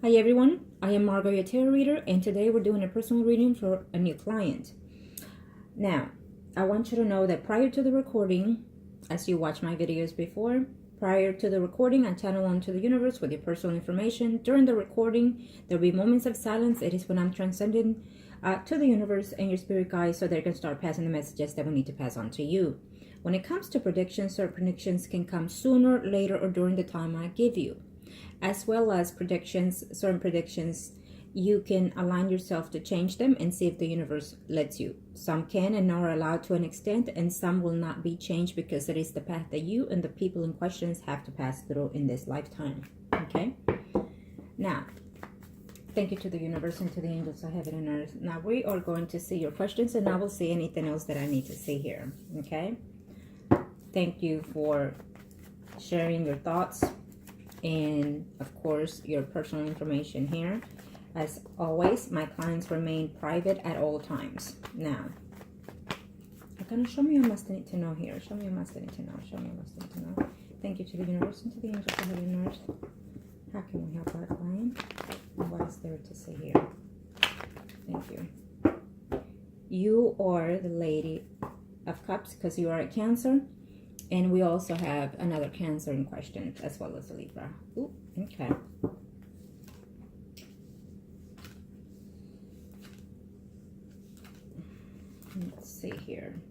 Hi everyone, I am Margourtarotreader, and today we're doing a personal reading for a new client. Now, I want you to know that prior to the recording, as you watch my videos before, prior to the recording, I channel onto the universe with your personal information. During the recording, there will be moments of silence. It is when I'm transcending to the universe and your spirit guides so they can start passing the messages that we need to pass on to you. When it comes to predictions, certain predictions can come sooner, later, or during the time I give you. As well as predictions, certain predictions, you can align yourself to change them and see if the universe lets you. Some can and are allowed to an extent, and some will not be changed because it is the path that you and the people in questions have to pass through in this lifetime. Okay? Now, thank you to the universe and to the angels of heaven and earth. Now we are going to see your questions, and I will see anything else that I need to see here. Okay? Thank you for sharing your thoughts and of course your personal information here. As always, my clients remain private at all times. Now, you're gonna show me what I must need to know here. Show me what I must need to know. Show me what I must need to know. Thank you to the universe and to the angels of heaven and earth. How can we help our client? And what is there to say here? Thank you. You are the Lady of Cups because you are a Cancer. And we also have another Cancer in question, as well as a Libra. Ooh, okay. Let's see here.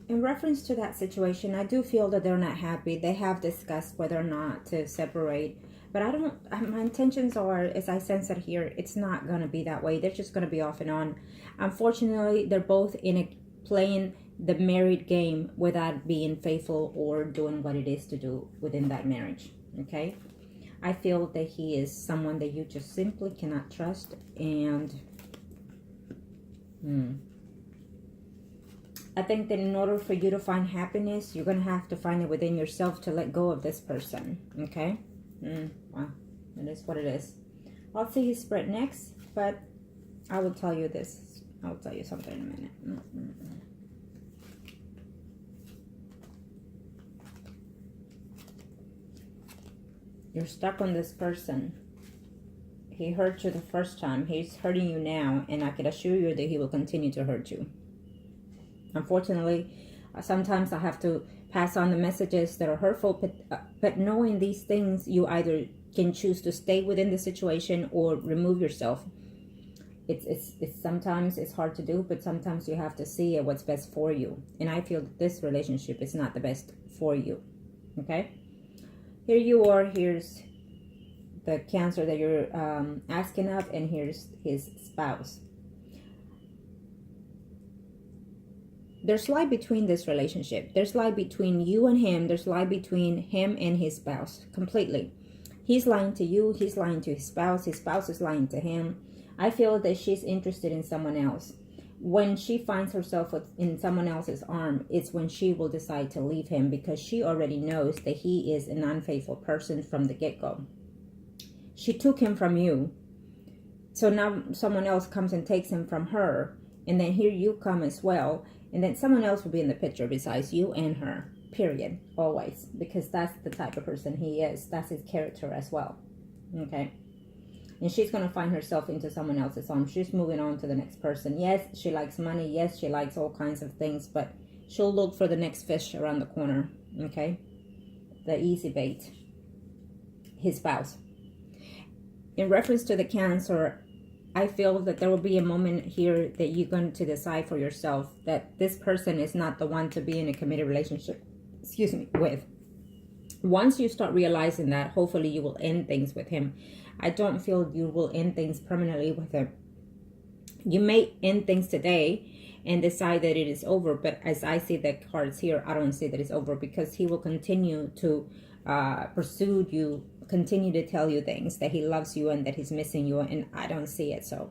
In reference to that situation, I do feel that they're not happy. They have discussed whether or not to separate. But my intentions are, as I sense it here, it's not going to be that way. They're just going to be off and on. Unfortunately, they're both playing the married game without being faithful or doing what it is to do within that marriage. Okay? I feel that he is someone that you just simply cannot trust. And I think that in order for you to find happiness, you're going to have to find it within yourself to let go of this person. Okay? Well, it is what it is. I'll see his spread next, but I will tell you this. I'll tell you something in a minute. You're stuck on this person. He hurt you the first time. He's hurting you now, and I can assure you that he will continue to hurt you. Unfortunately, sometimes I have to pass on the messages that are hurtful, but knowing these things, you either can choose to stay within the situation or remove yourself. It's sometimes it's hard to do, but sometimes you have to see what's best for you. And I feel that this relationship is not the best for you. Okay? Here you are. Here's the Cancer that you're asking of, and here's his spouse. There's light between this relationship. There's light between you and him. There's light between him and his spouse. Completely. He's lying to you. He's lying to his spouse. His spouse is lying to him. I feel that she's interested in someone else. When she finds herself in someone else's arm, it's when she will decide to leave him, because she already knows that he is an unfaithful person from the get-go. She took him from you. So now someone else comes and takes him from her. And then here you come as well. And then someone else will be in the picture besides you and her. Period. Always. Because that's the type of person he is. That's his character as well. Okay. And she's going to find herself into someone else's arms. She's moving on to the next person. Yes, she likes money. Yes, she likes all kinds of things. But she'll look for the next fish around the corner. Okay. The easy bait. His spouse. In reference to the Cancer, I feel that there will be a moment here that you're going to decide for yourself that this person is not the one to be in a committed relationship, with. Once you start realizing that, hopefully you will end things with him. I don't feel you will end things permanently with him. You may end things today and decide that it is over, but as I see the cards here, I don't see that it's over, because he will continue to pursue you, continue to tell you things, that he loves you and that he's missing you, and I don't see it. So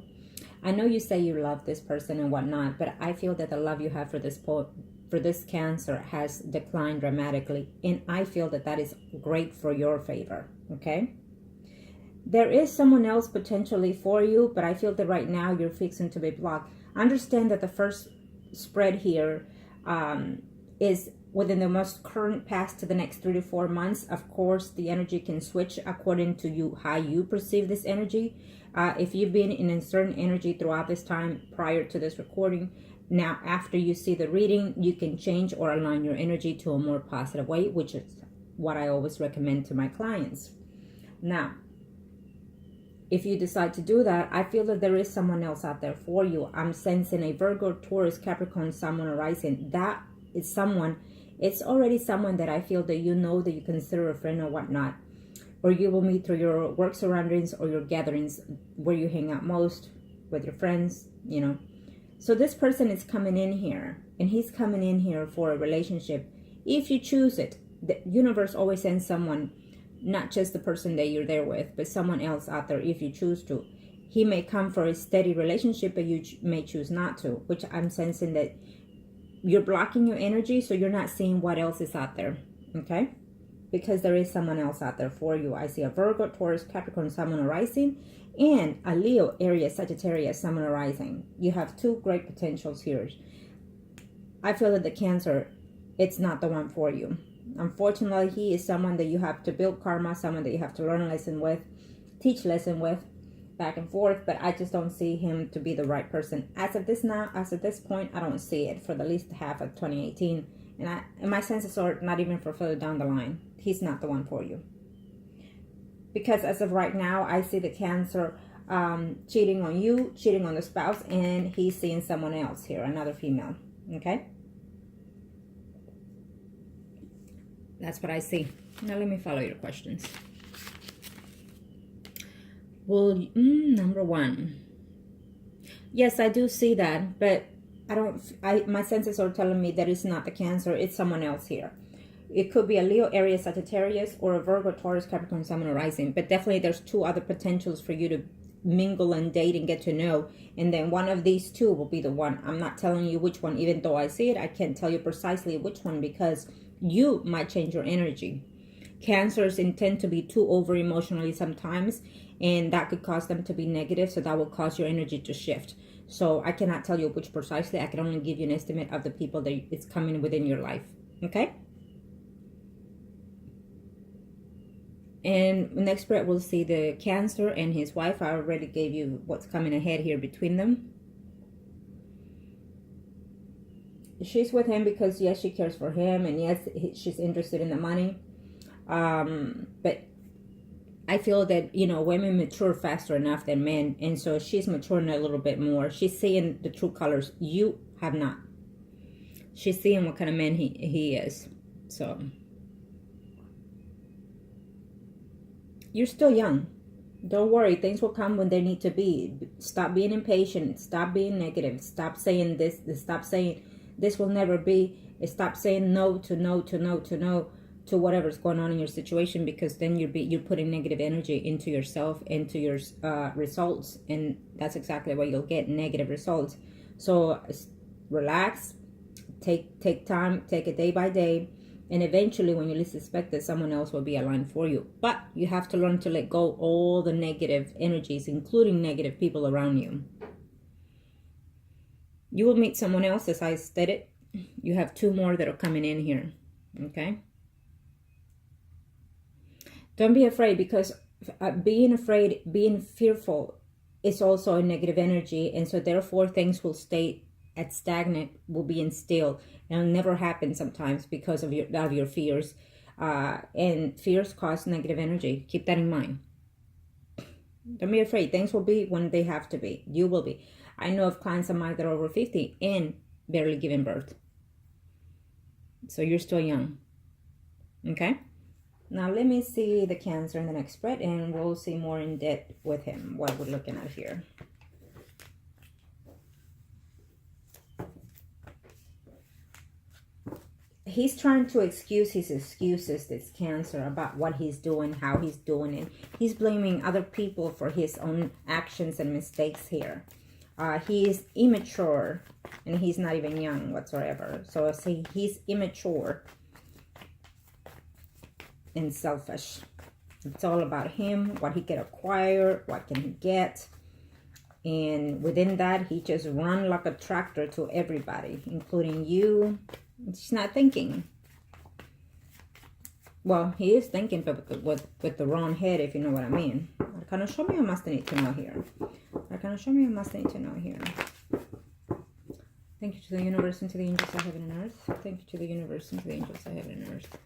I know you say you love this person and whatnot, but I feel that the love you have for this Cancer has declined dramatically, and I feel that that is great for your favor. Okay, there is someone else potentially for you, but I feel that right now you're fixing to be blocked. Understand that the first spread here is within the most current past to the next 3 to 4 months. Of course, the energy can switch according to you, how you perceive this energy. If you've been in a certain energy throughout this time prior to this recording, now after you see the reading, you can change or align your energy to a more positive way, which is what I always recommend to my clients. Now, if you decide to do that, I feel that there is someone else out there for you. I'm sensing a Virgo, Taurus, Capricorn, Sun, or rising. That is someone, it's already someone that I feel that you know, that you consider a friend or whatnot. Or you will meet through your work surroundings or your gatherings where you hang out most with your friends, you know. So this person is coming in here, and he's coming in here for a relationship. If you choose it, the universe always sends someone, not just the person that you're there with, but someone else out there if you choose to. He may come for a steady relationship, but you may choose not to, which I'm sensing that you're blocking your energy, so you're not seeing what else is out there, okay? Because there is someone else out there for you. I see a Virgo, Taurus, Capricorn, Sun, or rising, and a Leo, Aries, Sagittarius, Sun, or rising. You have two great potentials here. I feel that the Cancer, it's not the one for you. Unfortunately, he is someone that you have to build karma, someone that you have to learn a lesson with, teach lesson with, back and forth, but I just don't see him to be the right person. As of this point, I don't see it for the least half of 2018. And my senses are not even for further down the line. He's not the one for you. Because as of right now, I see the Cancer cheating on you, cheating on the spouse, and he's seeing someone else here, another female, okay? That's what I see. Now let me follow your questions. Well, number one. Yes, I do see that, but my senses are telling me that it's not the Cancer, it's someone else here. It could be a Leo, Aries, Sagittarius, or a Virgo, Taurus, Capricorn, Sun, or rising. But definitely there's two other potentials for you to mingle and date and get to know. And then one of these two will be the one. I'm not telling you which one, even though I see it. I can't tell you precisely which one because you might change your energy. Cancers intend to be too over emotionally sometimes, and that could cause them to be negative. So that will cause your energy to shift. So I cannot tell you which precisely. I can only give you an estimate of the people that it's coming within your life. Okay? And next spread, we'll see the Cancer and his wife. I already gave you what's coming ahead here between them. She's with him because, yes, she cares for him. And yes, she's interested in the money. But I feel that, you know, women mature faster enough than men. And so she's maturing a little bit more. She's seeing the true colors. You have not. She's seeing what kind of man he is. So you're still young. Don't worry. Things will come when they need to be. Stop being impatient. Stop being negative. Stop saying this. Stop saying this will never be. Stop saying no to no to no to no to whatever's going on in your situation, because then you're putting negative energy into yourself, into your results, and that's exactly what you'll get, negative results. So relax, take time, take it day by day, and eventually when you least expect it, someone else will be aligned for you. But you have to learn to let go all the negative energies, including negative people around you. You will meet someone else, as I stated. You have two more that are coming in here. Okay? Don't be afraid, because being afraid, being fearful is also a negative energy. And so therefore things will stay at stagnant, will be instilled. And it'll never happen sometimes because of your fears. And fears cause negative energy. Keep that in mind. Don't be afraid. Things will be when they have to be. You will be. I know of clients of mine that are over 50 and barely giving birth. So you're still young. Okay? Now let me see the Cancer in the next spread, and we'll see more in depth with him, what we're looking at here. He's trying to excuse his excuses, this Cancer, about what he's doing, how he's doing it. He's blaming other people for his own actions and mistakes here. He is immature, and he's not even young whatsoever. So see, he's immature and selfish. It's all about him, what he can acquire, what can he get. And within that, he just run like a tractor to everybody, including you. He's not thinking. Well, he is thinking, but with the wrong head, if you know what I mean. Arcana, show me a must need to know here. Arcana, show me a must need to know here. Thank you to the universe and to the angels of heaven and earth. Thank you to the universe and to the angels of heaven and earth.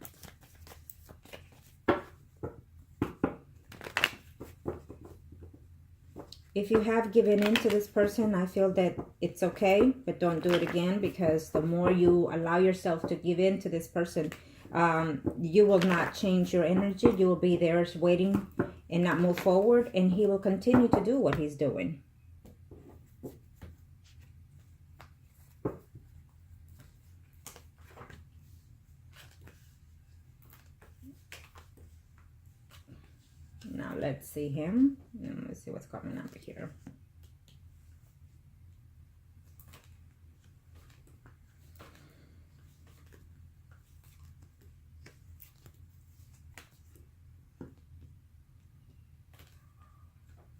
If you have given in to this person, I feel that it's okay, but don't do it again, because the more you allow yourself to give in to this person, you will not change your energy. You will be there waiting and not move forward, and he will continue to do what he's doing. Now let's see him. Let's see what's coming up here.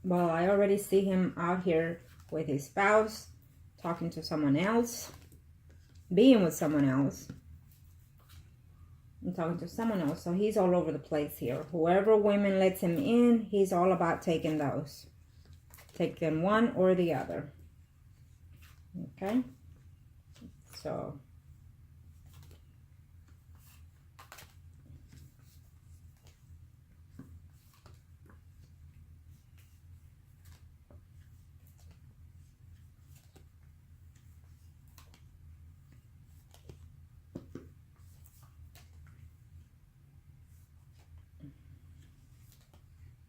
Well, I already see him out here with his spouse, talking to someone else, being with someone else. I'm talking to someone else, so he's all over the place here. Whoever women lets him in, he's all about taking those. Taking one or the other. Okay? So...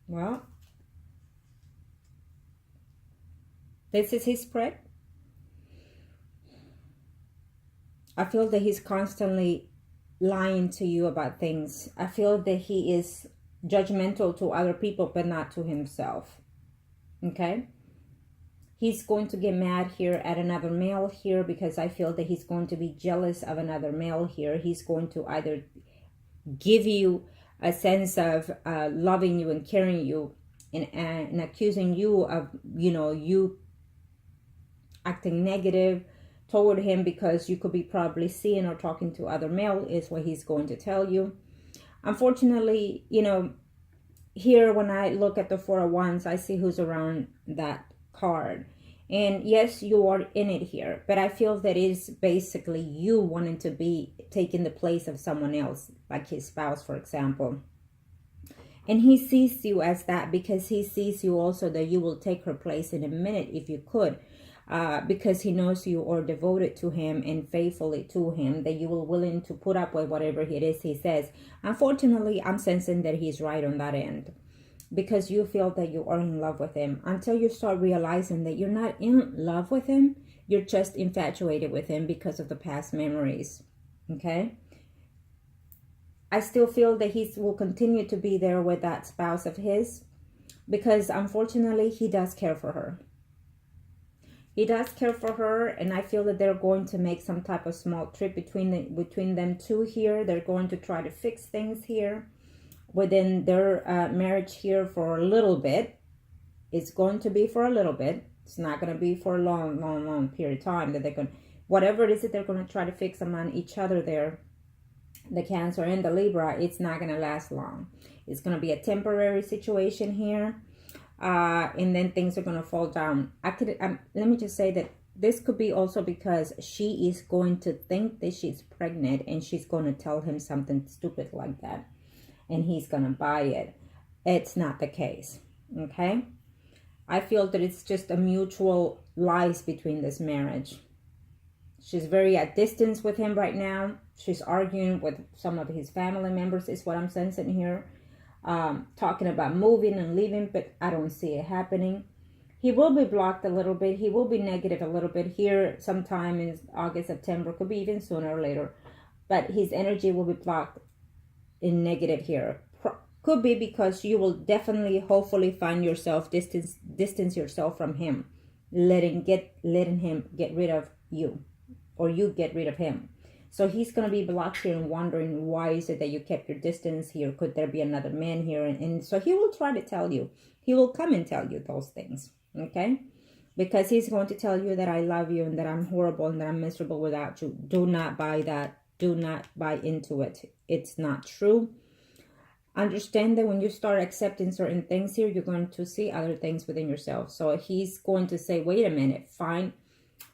well, this is his spread. I feel that he's constantly lying to you about things. I feel that he is judgmental to other people, but not to himself. Okay? He's going to get mad here at another male here, because I feel that he's going to be jealous of another male here. He's going to either give you a sense of loving you and caring you, and accusing you of, you know, you acting negative toward him because you could be probably seeing or talking to other male, is what he's going to tell you. Unfortunately, you know, here when I look at the Four of Wands, I see who's around that card. And yes, you are in it here, but I feel that it is basically you wanting to be taking the place of someone else, like his spouse, for example. And he sees you as that, because he sees you also that you will take her place in a minute if you could, because he knows you are devoted to him and faithfully to him, that you will willing to put up with whatever it is he says. Unfortunately, I'm sensing that he's right on that end, because you feel that you are in love with him, until you start realizing that you're not in love with him. You're just infatuated with him because of the past memories. Okay? I still feel that he will continue to be there with that spouse of his, because unfortunately he does care for her. He does care for her, and I feel that they're going to make some type of small trip between them two here. They're going to try to fix things here within their marriage here for a little bit. It's going to be for a little bit. It's not going to be for a long period of time that they're going, whatever it is that they're going to try to fix among each other there, the Cancer and the Libra, it's not going to last long. It's going to be a temporary situation here, and then things are going to fall down. Let me just say that this could be also because she is going to think that she's pregnant, and she's going to tell him something stupid like that, and he's going to buy it. It's not the case. Okay? I feel that it's just a mutual lies between this marriage. She's very at distance with him right now. She's arguing with some of his family members, is what I'm sensing here. Talking about moving and leaving, but I don't see it happening. He will be blocked a little bit. He will be negative a little bit here sometime in August, September. Could be even sooner or later. But his energy will be blocked in negative here. Could be because you will definitely, hopefully, find yourself distance yourself from him, letting him get rid of you, or you get rid of him. So he's going to be blocked here and wondering, why is it that you kept your distance here? Could there be another man here? And so he will try to tell you. He will come and tell you those things, okay? Because he's going to tell you that I love you and that I'm horrible and that I'm miserable without you. Do not buy that. Do not buy into it. It's not true. understand that when you start accepting certain things here, you're going to see other things within yourself. So he's going to say, wait a minute, fine.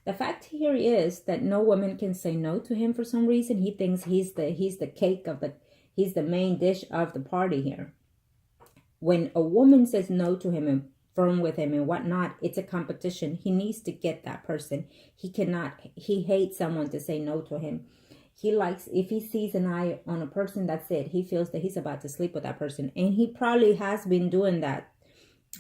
The fact here is that no woman can say no to him for some reason. He thinks he's the cake of he's the main dish of the party here. When a woman says no to him and firm with him and whatnot, it's a competition. He needs to get that person. He hates someone to say no to him. He likes, if he sees an eye on a person, that's it. He feels that he's about to sleep with that person. And he probably has been doing that.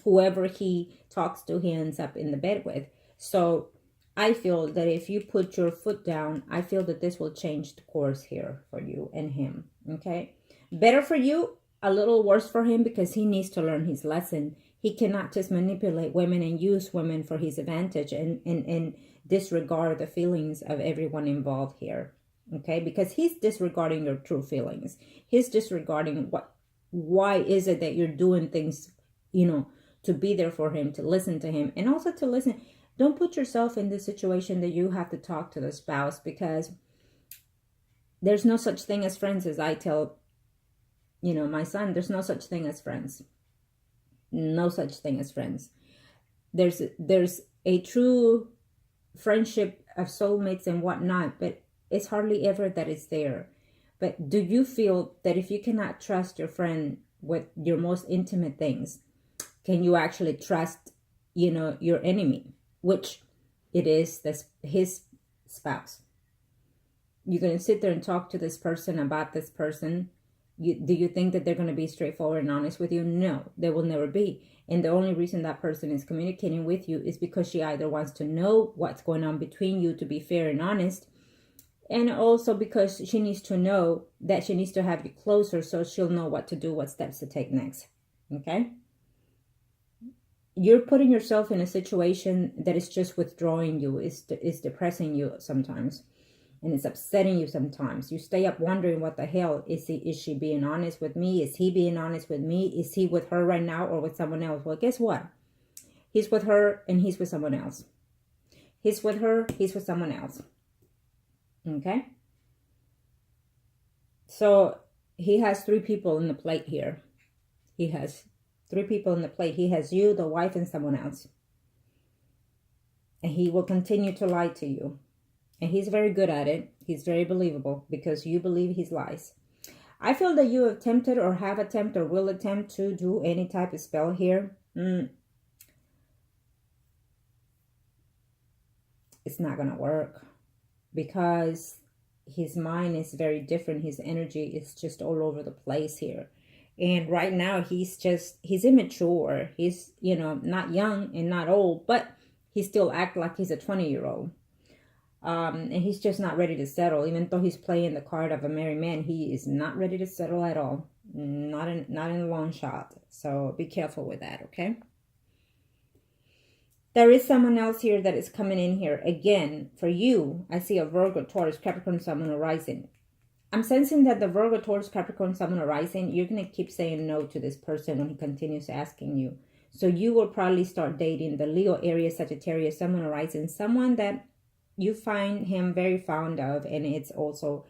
Whoever he talks to, he ends up in the bed with. So I feel that if you put your foot down, I feel that this will change the course here for you and him. Okay? Better for you, a little worse for him, because he needs to learn his lesson. He cannot just manipulate women and use women for his advantage and disregard the feelings of everyone involved here. Okay, because he's disregarding your true feelings. He's disregarding why is it that you're doing things, you know, to be there for him, to listen to him, and also to listen. Don't put yourself in the situation that you have to talk to the spouse, because there's no such thing as friends, as I tell, you know, my son. There's no such thing as friends. No such thing as friends. There's a true friendship of soulmates and whatnot, but it's hardly ever that it's there. But do you feel that if you cannot trust your friend with your most intimate things, can you actually trust, you know, your enemy, which it is his spouse? You're going to sit there and talk to this person about this person. Do you think that they're going to be straightforward and honest with you? No, they will never be. And the only reason that person is communicating with you is because she either wants to know what's going on between you to be fair and honest, and also because she needs to know that she needs to have you closer so she'll know what to do, what steps to take next. Okay? You're putting yourself in a situation that is just withdrawing you, is depressing you sometimes, and it's upsetting you sometimes. You stay up wondering, what the hell, is she being honest with me? Is he being honest with me? Is he with her right now or with someone else? Well, guess what? He's with her and he's with someone else. He's with her, he's with someone else. Okay? So he has 3 people in the plate here. He has 3 people in the plate. He has you, the wife, and someone else. And he will continue to lie to you. And he's very good at it. He's very believable because you believe his lies. I feel that you have attempted or have attempted or will attempt to do any type of spell here. It's not going to work, because his mind is very different. His energy is just all over the place here. And right now he's immature. He's, you know, not young and not old, but he still acts like he's a 20-year-old. And he's just not ready to settle. Even though he's playing the card of a married man, he is not ready to settle at all. Not in a long shot. So be careful with that, okay? There is someone else here that is coming in here. Again, for you, I see a Virgo, Taurus, Capricorn, Sun, Moon, or Rising. I'm sensing that the Virgo, Taurus, Capricorn, Sun, Moon, or Rising, you're going to keep saying no to this person when he continues asking you. So you will probably start dating the Leo, Aries, Sagittarius, Sun, Moon, or Rising. Someone that you find him very fond of, and it's also,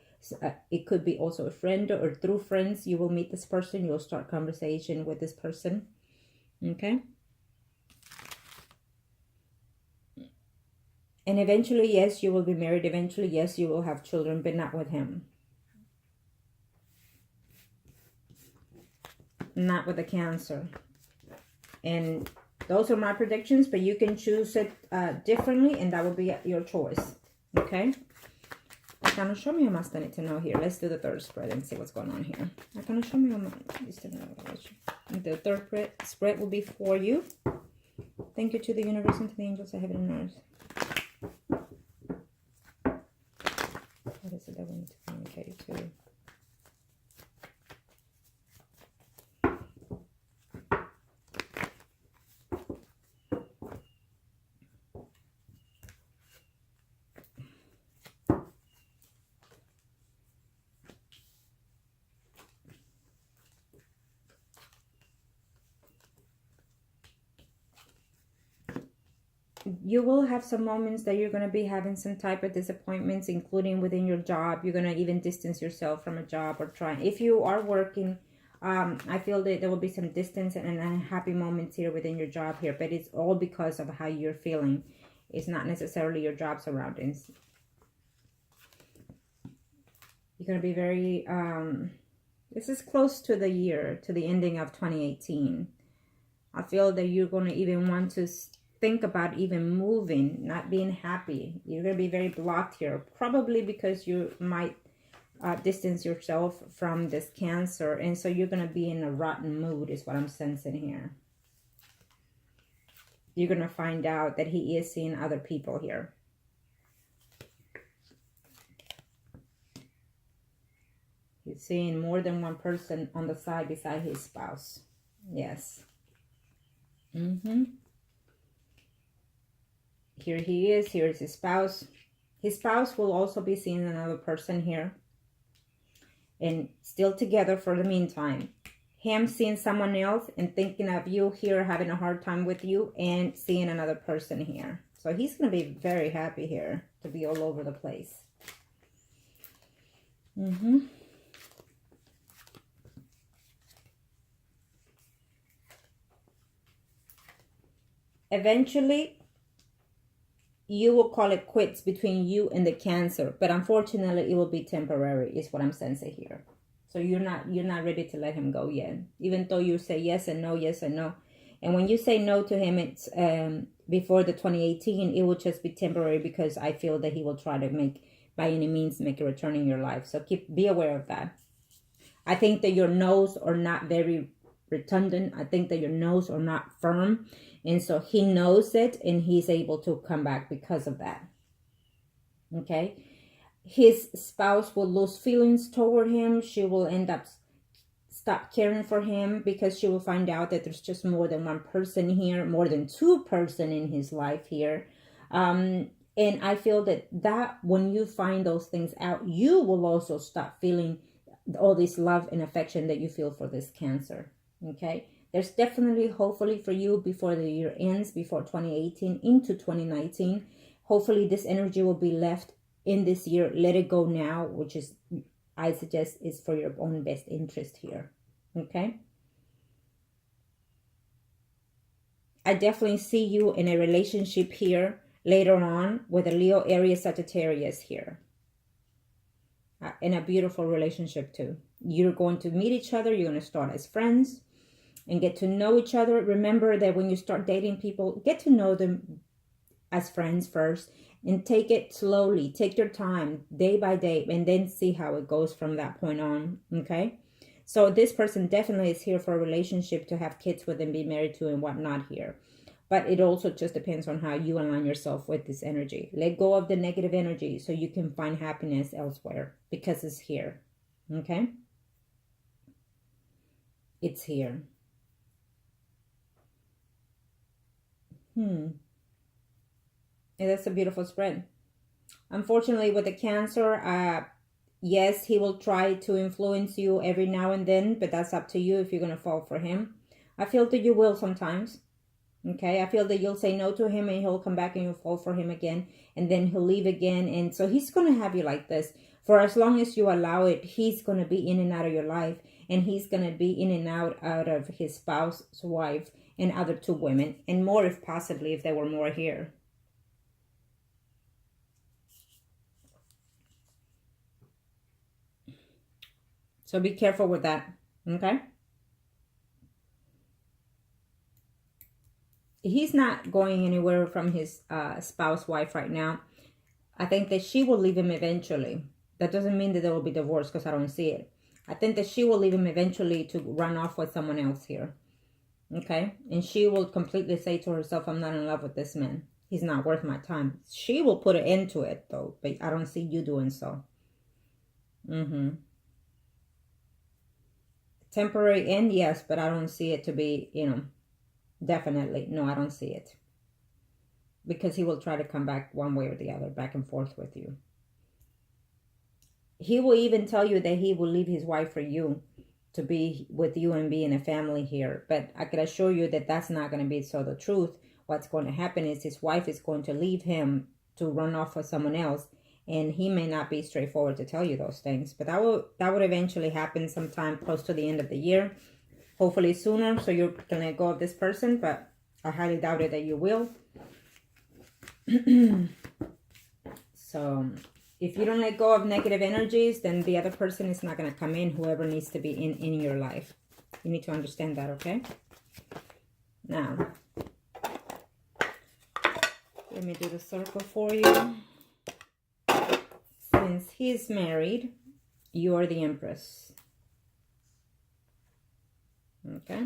it could be also a friend, or through friends, you will meet this person. You'll start conversation with this person. Okay? And eventually, yes, you will be married. Eventually, yes, you will have children, but not with him. Not with the Cancer. And those are my predictions, but you can choose it differently, and that will be your choice. Okay? Kind of show me how much I need to know here. Let's do the third spread and see what's going on here. Kind of show me how much I need to know. The third spread will be for you. Thank you to the universe and to the angels of heaven and earth. What is it that we need to communicate to? You will have some moments that you're going to be having some type of disappointments, including within your job. You're going to even distance yourself from a job or try. If you are working, I feel that there will be some distance and unhappy moments here within your job here, but it's all because of how you're feeling. It's not necessarily your job surroundings. You're going to be very, this is close to the year, to the ending of 2018. I feel that you're going to even want to think about even moving, not being happy. You're going to be very blocked here, probably because you might distance yourself from this Cancer, and so you're going to be in a rotten mood is what I'm sensing here. You're going to find out that he is seeing other people here. He's seeing more than one person on the side beside his spouse. Yes. Here he is. Here is his spouse. His spouse will also be seeing another person here. And still together for the meantime. Him seeing someone else and thinking of you here, having a hard time with you, and seeing another person here. So he's going to be very happy here to be all over the place. Eventually, you will call it quits between you and the Cancer, but unfortunately, it will be temporary, is what I'm sensing here. So you're not ready to let him go yet, even though you say yes and no, yes and no. And when you say no to him, it's before the 2018, it will just be temporary, because I feel that he will try to make, by any means, make a return in your life. So be aware of that. I think that your no's are not very redundant. I think that your no's are not firm. And so he knows it, and he's able to come back because of that. Okay. His spouse will lose feelings toward him. She will end up stop caring for him, because she will find out that there's just more than one person here, more than two person in his life here. And I feel that when you find those things out, you will also stop feeling all this love and affection that you feel for this Cancer. Okay. There's definitely, hopefully for you, before the year ends, before 2018 into 2019, hopefully this energy will be left in this year. Let it go now, which is, I suggest, is for your own best interest here. Okay? I definitely see you in a relationship here later on with a Leo, Aries, Sagittarius here. In a beautiful relationship too. You're going to meet each other. You're going to start as friends and get to know each other. Remember that when you start dating people, get to know them as friends first, and take it slowly. Take your time, day by day, and then see how it goes from that point on. Okay? So this person definitely is here for a relationship, to have kids with and be married to and whatnot here. But it also just depends on how you align yourself with this energy. Let go of the negative energy so you can find happiness elsewhere, because it's here. Okay? It's here. And that's a beautiful spread. Unfortunately, with the Cancer, yes, he will try to influence you every now and then, but that's up to you if you're going to fall for him. I feel that you will sometimes. Okay, I feel that you'll say no to him, and he'll come back and you'll fall for him again, and then he'll leave again. And so he's going to have you like this for as long as you allow it. He's going to be in and out of your life, and he's going to be in and out of his spouse's wife and other two women, and more if possibly, if there were more here. So be careful with that. Okay? He's not going anywhere from his spouse wife right now. I think that she will leave him eventually. That doesn't mean that there will be divorce, because I don't see it. I think that she will leave him eventually to run off with someone else here. Okay? And she will completely say to herself, I'm not in love with this man. He's not worth my time. She will put an end to it, though. But I don't see you doing so. Temporary end, yes. But I don't see it to be, definitely. No, I don't see it. Because he will try to come back one way or the other, back and forth with you. He will even tell you that he will leave his wife for you, to be with you and be in a family here. But I can assure you that that's not going to be so. The truth, what's going to happen is his wife is going to leave him to run off with someone else. And he may not be straightforward to tell you those things, but that would eventually happen sometime close to the end of the year. Hopefully sooner, so you can let go of this person, but I highly doubt it that you will. So if you don't let go of negative energies, then the other person is not going to come in, whoever needs to be in your life. You need to understand that, okay? Now, let me do the circle for you. Since he's married, you're the Empress. Okay?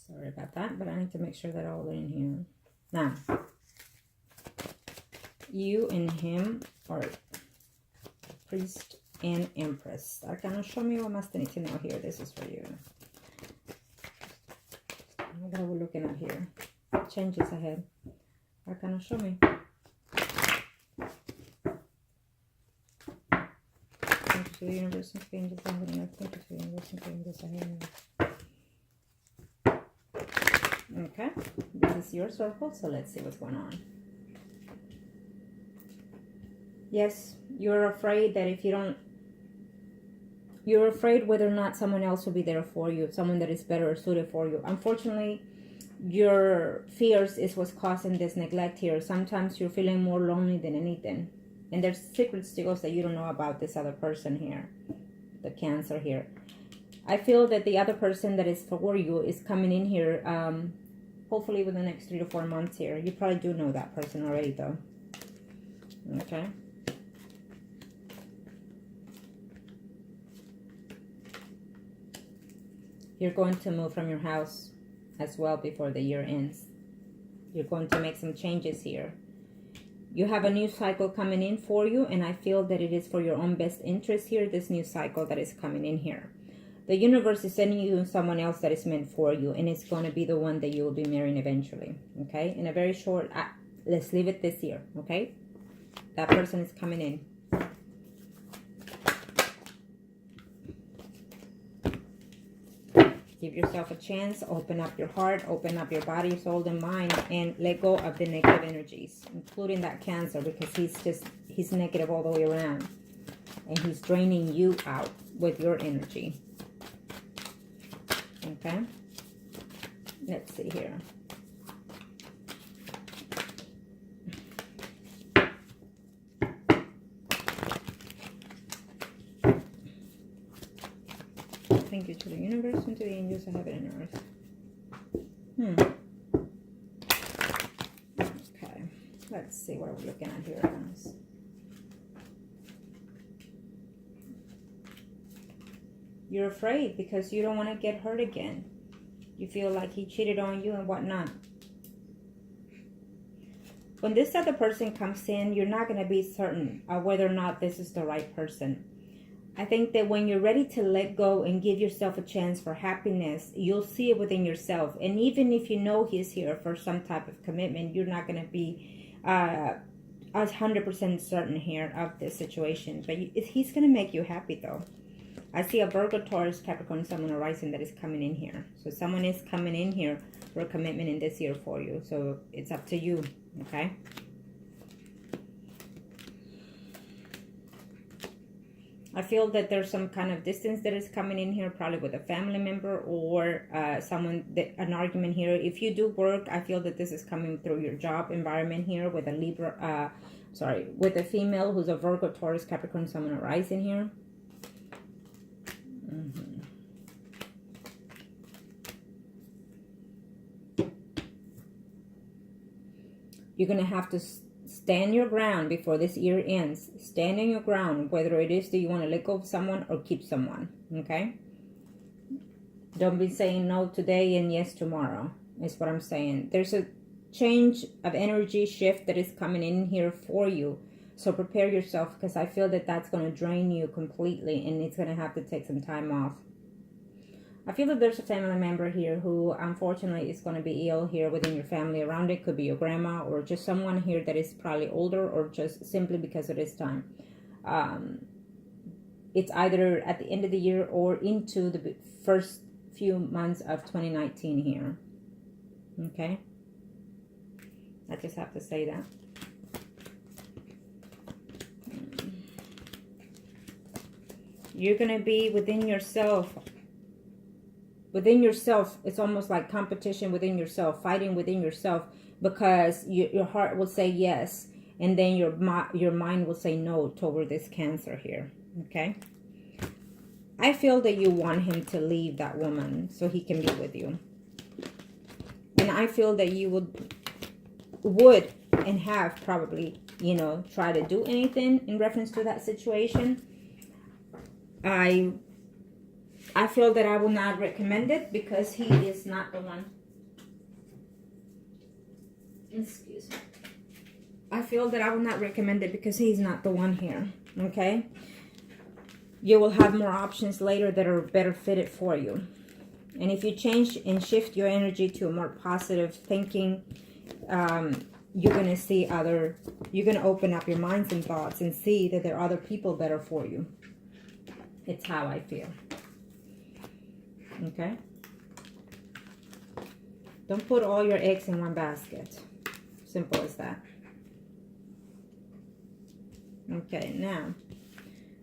Sorry about that, but I need to make sure that all in here. Now, you and him are Priest and Empress. Arcana, show me what must I need to know here. This is for you. What are we looking at here? Changes ahead. Arcana, show me. Thank you to the universe and changes ahead. Thank you to the universe and changes ahead. Okay, this is your circle, so let's see what's going on. Yes, you're afraid that if you don't, you're afraid whether or not someone else will be there for you, someone that is better suited for you. Unfortunately, your fears is what's causing this neglect here. Sometimes you're feeling more lonely than anything. And there's secret stickles that you don't know about this other person here, the Cancer here. I feel that the other person that is for you is coming in here, hopefully within the next 3 to 4 months here. You probably do know that person already though. Okay. You're going to move from your house as well before the year ends. You're going to make some changes here. You have a new cycle coming in for you, and I feel that it is for your own best interest here, this new cycle that is coming in here. The universe is sending you someone else that is meant for you, and it's going to be the one that you will be marrying eventually, okay? In a very short, let's leave it this year, okay? That person is coming in. Give yourself a chance, open up your heart, open up your body, soul, and mind, and let go of the negative energies, including that Cancer, because he's negative all the way around. And he's draining you out with your energy. Okay? Let's see here. Thank you to the universe and to the angels of heaven and earth. Okay. Let's see what we're looking at here, guys. You're afraid because you don't want to get hurt again. You feel like he cheated on you and whatnot. When this other person comes in, you're not going to be certain of whether or not this is the right person. I think that when you're ready to let go and give yourself a chance for happiness, you'll see it within yourself. And even if you know he's here for some type of commitment, you're not going to be 100% certain here of this situation. But he's going to make you happy, though. I see a Virgo, Taurus, Capricorn, Sun, and Rising that is coming in here. So someone is coming in here for a commitment in this year for you. So it's up to you, okay? I feel that there's some kind of distance that is coming in here, probably with a family member or an argument here. If you do work, I feel that this is coming through your job environment here with a with a female who's a Virgo, Taurus, Capricorn, Sun, and Rising here. You're going to have to stand your ground before this year ends. Stand on your ground, whether it is that you want to let go of someone or keep someone, okay? Don't be saying no today and yes tomorrow, is what I'm saying. There's a change of energy shift that is coming in here for you. So prepare yourself, because I feel that that's going to drain you completely and it's going to have to take some time off. I feel that there's a family member here who unfortunately is going to be ill here within your family around it. Could be your grandma or just someone here that is probably older, or just simply because it is time. it's either at the end of the year or into the first few months of 2019 here. Okay? I just have to say that. You're going to be within yourself. Within yourself, it's almost like competition within yourself, fighting within yourself, because your heart will say yes, and then your mind will say no toward this Cancer here. Okay? I feel that you want him to leave that woman so he can be with you. And I feel that you would and have probably, you know, try to do anything in reference to that situation. I feel that I will not recommend it because he is not the one. Excuse me. I feel that I will not recommend it because he's not the one here. Okay? You will have more options later that are better fitted for you. And if you change and shift your energy to a more positive thinking, you're going to see you're going to open up your minds and thoughts and see that there are other people better for you. It's how I feel. Okay? Don't put all your eggs in one basket. Simple as that. Okay, now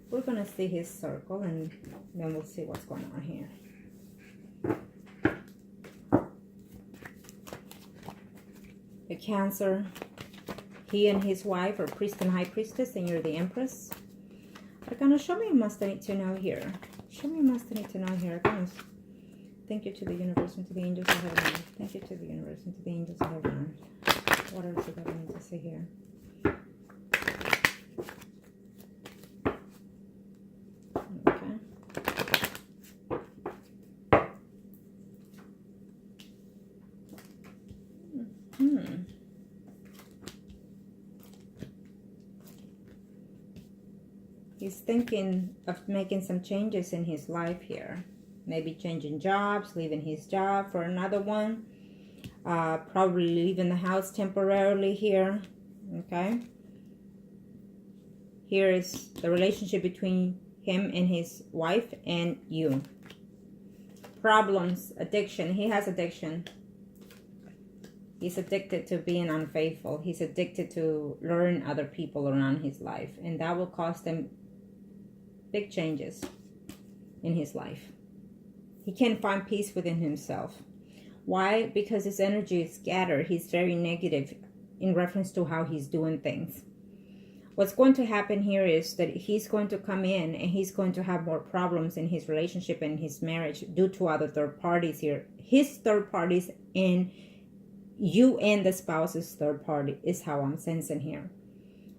we're going to see his circle and then we'll see what's going on here. The Cancer, he and his wife are priest and high priestess, and you're the empress. Arcana, show me a must I need to know here. Show me a must I need to know here. Arcana, thank you to the universe and to the angels of heaven. Thank you to the universe and to the angels of heaven. What else do I need to say here? He's thinking of making some changes in his life here. Maybe changing jobs, leaving his job for another one. Probably leaving the house temporarily here. Okay. Here is the relationship between him and his wife and you. Problems, addiction. He has addiction. He's addicted to being unfaithful. He's addicted to luring other people around his life. And that will cost him big changes in his life. He can't find peace within himself. Why? Because his energy is scattered. He's very negative in reference to how he's doing things. What's going to happen here is that he's going to come in and he's going to have more problems in his relationship and his marriage due to other third parties here. His third parties and you and the spouse's third party is how I'm sensing here.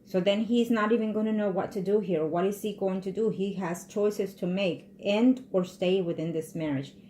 So then he's not even going to know what to do here. What is he going to do? He has choices to make, end or stay within this marriage.